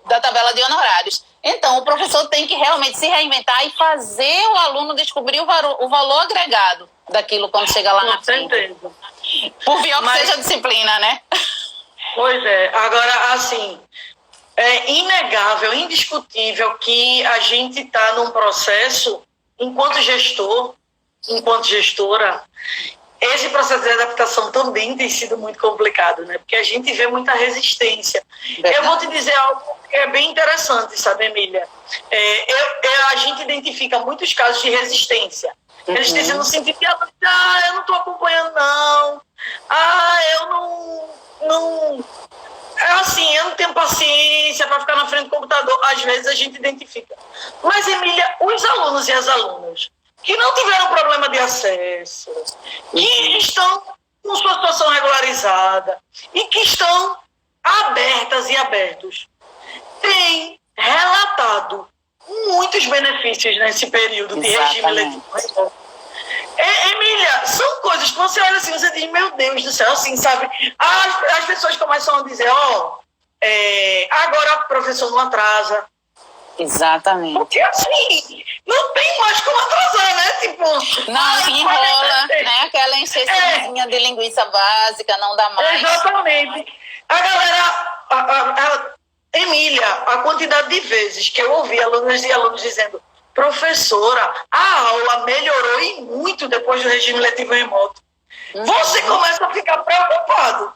da tabela de honorários. Então, o professor tem que realmente se reinventar e fazer o aluno descobrir o valor agregado daquilo quando chega lá na frente. Com certeza. Por pior que seja a disciplina, né? Pois é. Agora, assim, é inegável, indiscutível que a gente está num processo, enquanto gestor, enquanto gestora, esse processo de adaptação também tem sido muito complicado, né? Porque a gente vê muita resistência. Verdade. Eu vou te dizer algo que é bem interessante, sabe, Emília? A gente identifica muitos casos de resistência. Resistência no sentido de, eu não estou acompanhando, não. Eu não... assim, eu não tenho paciência para ficar na frente do computador. Às vezes a gente identifica. Mas, Emília, os alunos e as alunas que não tiveram problema de acesso, que estão com sua situação regularizada e que estão abertas e abertos, têm relatado muitos benefícios nesse período de regime letivo. Emília, são coisas que você olha assim, você diz, meu Deus do céu, assim, sabe? As pessoas começam a dizer, agora o professor não atrasa. Exatamente. Porque assim, não tem mais como atrasar, né? Tipo, não, enrola, né? Aquela encheçãozinha de linguiça básica, não dá mais. Exatamente. A galera, Emília, a quantidade de vezes que eu ouvi alunos e alunos dizendo, professora, a aula melhorou e muito depois do regime letivo remoto. Você começa a ficar preocupado.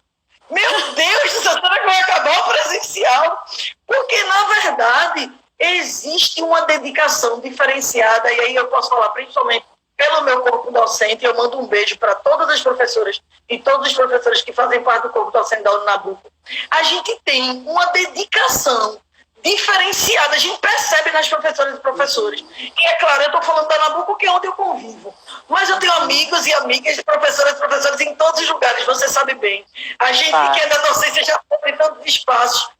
Meu Deus do céu, será que vai acabar o presencial? Porque, na verdade, existe uma dedicação diferenciada, e aí eu posso falar principalmente pelo meu corpo docente, eu mando um beijo para todas as professoras e todos os professores que fazem parte do corpo docente da Nabuco. A gente tem uma dedicação diferenciada, a gente percebe nas professoras e professores. E é claro, eu estou falando da Nabuco, que é onde eu convivo. Mas eu tenho amigos e amigas de professoras e professores em todos os lugares, você sabe bem. A gente que é da docência já foi em tantos espaços.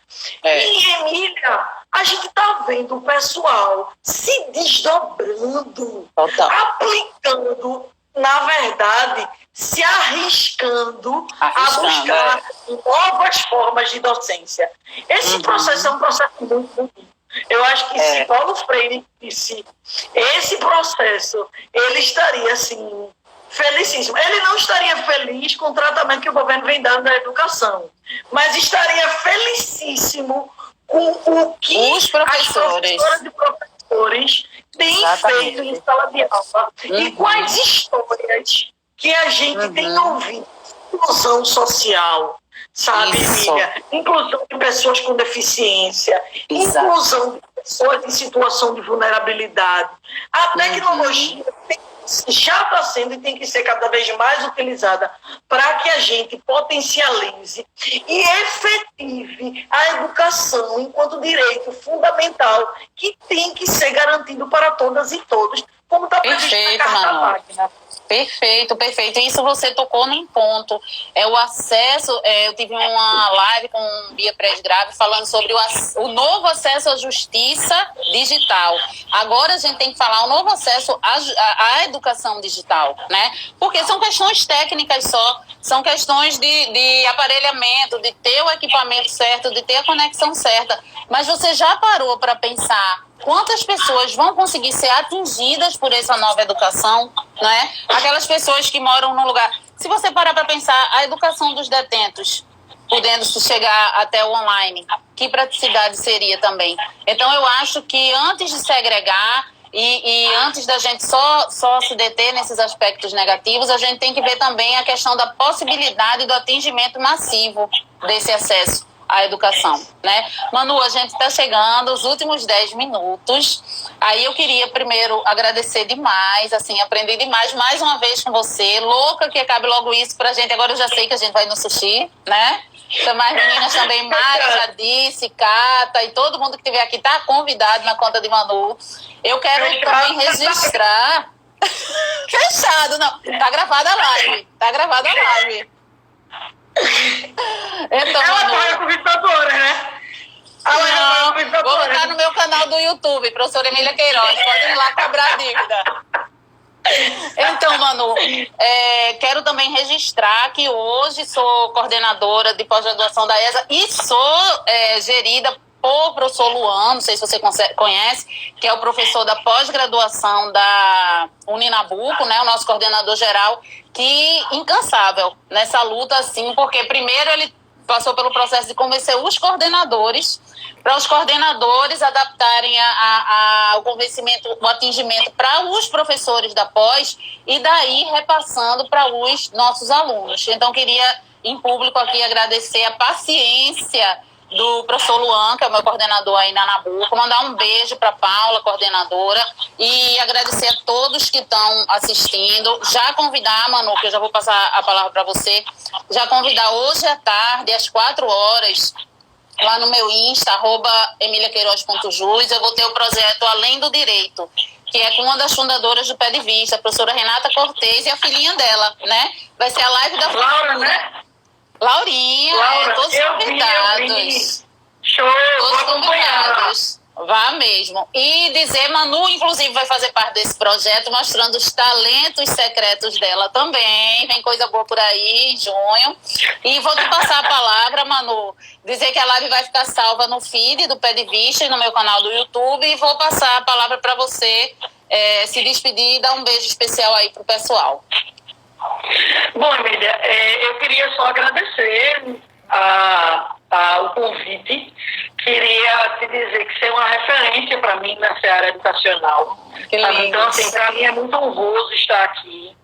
E, Emília, a gente está vendo o pessoal se desdobrando, aplicando, na verdade, se arriscando a buscar novas formas de docência. Esse processo é um processo muito bonito. Eu acho que se Paulo Freire disse esse processo, ele estaria, assim, felicíssimo. Ele não estaria feliz com o tratamento que o governo vem dando à educação, mas estaria felicíssimo com o que os professores. As professoras e professores têm feito em sala de aula e com as histórias que a gente tem ouvido. Inclusão social, sabe, Emília? Inclusão de pessoas com deficiência, inclusão de pessoas em situação de vulnerabilidade. A tecnologia já está sendo e tem que ser cada vez mais utilizada para que a gente potencialize e efetive a educação enquanto direito fundamental que tem que ser garantido para todas e todos, como está previsto na Carta Magna. Perfeito, perfeito. Isso você tocou num ponto. É o acesso, eu tive uma live com o Bia Presgrave falando sobre o novo acesso à justiça digital. Agora a gente tem que falar o novo acesso à educação digital, né? Porque são questões técnicas só, são questões de aparelhamento, de ter o equipamento certo, de ter a conexão certa. Mas você já parou para pensar quantas pessoas vão conseguir ser atingidas por essa nova educação, né? Aquelas pessoas que moram num lugar... Se você parar para pensar, a educação dos detentos, podendo chegar até o online, que praticidade seria também? Então, eu acho que antes de segregar e antes da gente só se deter nesses aspectos negativos, a gente tem que ver também a questão da possibilidade do atingimento massivo desse acesso à educação, né? Manu, a gente está chegando os últimos 10 minutos. Aí eu queria primeiro agradecer demais, assim, aprendi demais mais uma vez com você. Louca que acabe logo isso pra gente. Agora eu já sei que a gente vai no sushi, né? Chamar as meninas também, Mari já disse, Cata e todo mundo que estiver aqui tá convidado na conta de Manu. Eu quero também registrar. Fechado, não. Tá gravada a live. Tá gravada a live. Então, ela paga com visitadora, né? Ela YouTube, professora Emília Queiroz, podem ir lá cobrar a dívida. Então, Manu, quero também registrar que hoje sou coordenadora de pós-graduação da ESA e sou gerida por professor Luan, não sei se você conhece, que é o professor da pós-graduação da Uninabuco, né, o nosso coordenador geral, que incansável nessa luta, assim, porque primeiro ele passou pelo processo de convencer os coordenadores, para os coordenadores adaptarem o convencimento, o atingimento para os professores da pós e daí repassando para os nossos alunos. Então, queria, em público aqui, agradecer a paciência do professor Luan, que é o meu coordenador aí na Nabuco, mandar um beijo para Paula, coordenadora, e agradecer a todos que estão assistindo. Já convidar, Manu, que eu já vou passar a palavra para você, já convidar hoje à tarde, às 4h, lá no meu Insta, @emiliaqueiroz.jus, eu vou ter o projeto Além do Direito, que é com uma das fundadoras do Pé de Vista, a professora Renata Cortez e a filhinha dela, né? Vai ser a live da Laura, né? Laurinha, Laura, todos convidados. Show, Todos vou acompanhar. convidados. Vá mesmo. E dizer, Manu, inclusive, vai fazer parte desse projeto, mostrando os talentos secretos dela também. Vem coisa boa por aí, em junho. E vou te passar a palavra, Manu. Dizer que a live vai ficar salva no feed do Pé de Vista e no meu canal do YouTube. E vou passar a palavra para você se despedir e dar um beijo especial aí pro pessoal. Bom, Emília, eu queria só agradecer o convite. Queria te dizer que você é uma referência para mim nessa área educacional. Então, assim, para mim é muito honroso estar aqui.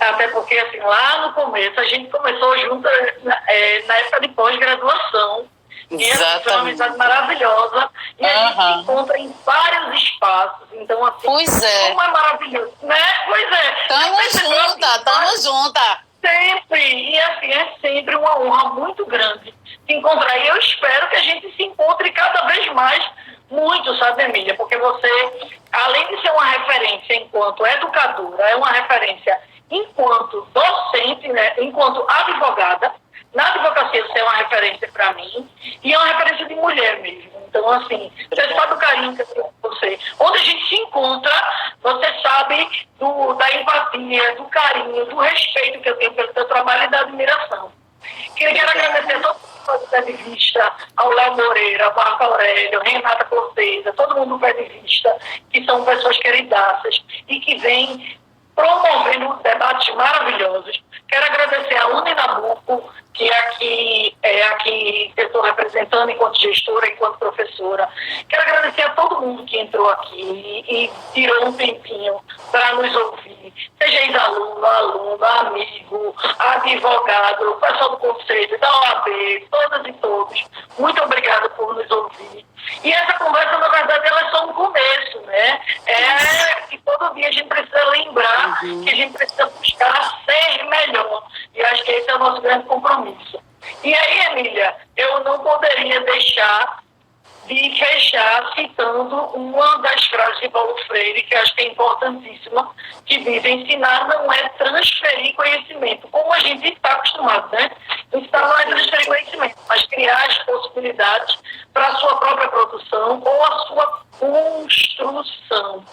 Até porque, assim, lá no começo, a gente começou junto na época de pós-graduação. E essa foi uma amizade maravilhosa. E a gente se encontra em vários espaços. Então, assim, como é maravilhoso, né? Pois é. Tamo junta. Sempre. E, assim, é sempre uma honra muito grande se encontrar. E eu espero que a gente se encontre cada vez mais muito, sabe, Emília? Porque você, além de ser uma referência enquanto educadora, é uma referência enquanto docente, né? Enquanto advogada. Na advocacia você é uma referência para mim e é uma referência de mulher mesmo. Então, assim, você sabe o carinho que eu tenho por você. Onde a gente se encontra, você sabe da empatia, do carinho, do respeito que eu tenho pelo seu trabalho e da admiração. Quero agradecer a todo mundo do Pé de Vista, ao Léo Moreira, ao Marco Aurélio, Renata Cortez, a todo mundo do Pé de Vista, que são pessoas queridaças e que vêm promovendo debates maravilhosos. Quero agradecer a Uninabuco, que aqui eu estou representando enquanto gestora, enquanto professora. Quero agradecer a todo mundo que entrou aqui e tirou um tempinho para nos ouvir. Seja ex-aluno, aluno, amigo, advogado, o pessoal do Conselho, da OAB, todas e todos. Muito obrigada por nos ouvir. E essa conversa, na verdade, ela é só um começo, né? Que todo dia a gente precisa lembrar que a gente precisa buscar ser melhor. E acho que esse é o nosso grande compromisso. E aí, Emília, eu não poderia deixar de fechar citando uma das frases de Paulo Freire, que acho que é importantíssima, que diz: ensinar não é transferir conhecimento, como a gente está acostumado, né? Ensinar não é transferir conhecimento, mas criar as possibilidades para a sua própria produção ou a sua construção.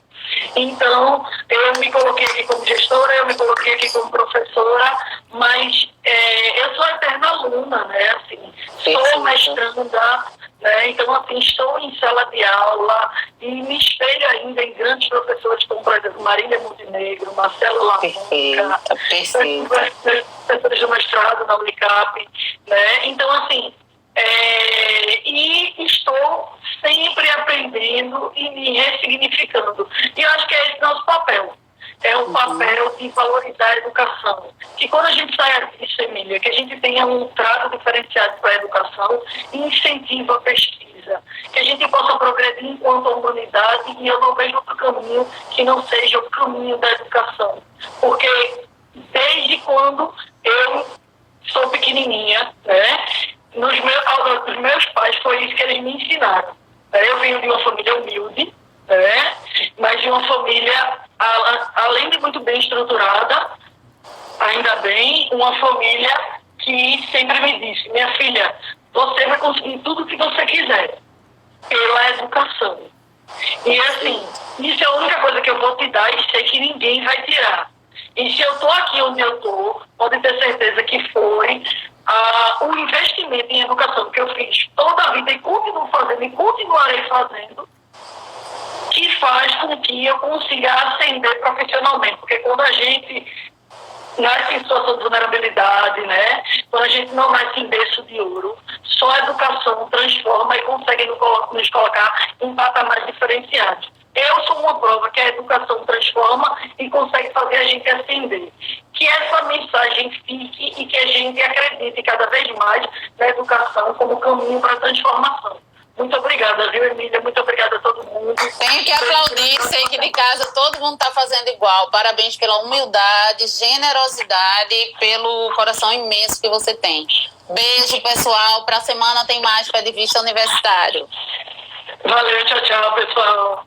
Então, eu me coloquei aqui como gestora, eu me coloquei aqui como professora, mas eu sou eterna aluna, né? Assim, sou mestranda, né? Então, assim, estou em sala de aula e me espelho ainda em grandes professores como, por exemplo, Marília Montenegro, Marcelo Lamonca, professores do mestrado na Unicap, né? Então, assim, e estou sempre aprendendo e me ressignificando. E eu acho que é esse nosso papel. É o papel de valorizar a educação. Que quando a gente sai disso, Emília, que a gente tenha um trato diferenciado para a educação e incentiva a pesquisa. Que a gente possa progredir enquanto humanidade e eu não vejo outro caminho que não seja o caminho da educação. Porque desde quando eu sou pequenininha, né, os meus pais foi isso que eles me ensinaram. Eu venho de uma família humilde, né, mas de uma família, além de muito bem estruturada, ainda bem, uma família que sempre me disse: minha filha, você vai conseguir tudo o que você quiser pela educação. E assim, isso é a única coisa que eu vou te dar e sei que ninguém vai tirar. E se eu estou aqui onde eu estou, pode ter certeza que foi o investimento em educação que eu fiz toda a vida e continuo fazendo e continuarei fazendo, que faz com que eu consiga ascender profissionalmente. Porque quando a gente nasce em situação de vulnerabilidade, né? Quando a gente não nasce em berço de ouro, só a educação transforma e consegue nos colocar em patamares diferenciados. Eu sou uma prova que a educação transforma e consegue fazer a gente ascender. Que essa mensagem fique e que a gente acredite cada vez mais na educação como caminho para a transformação. Muito obrigada, viu, Emília? Muito obrigada a todo mundo. Tenho que aplaudir, sei que de casa todo mundo está fazendo igual. Parabéns pela humildade, generosidade, pelo coração imenso que você tem. Beijo, pessoal. Para a semana tem mais Pé de Vista Universitário. Valeu, tchau, tchau, pessoal.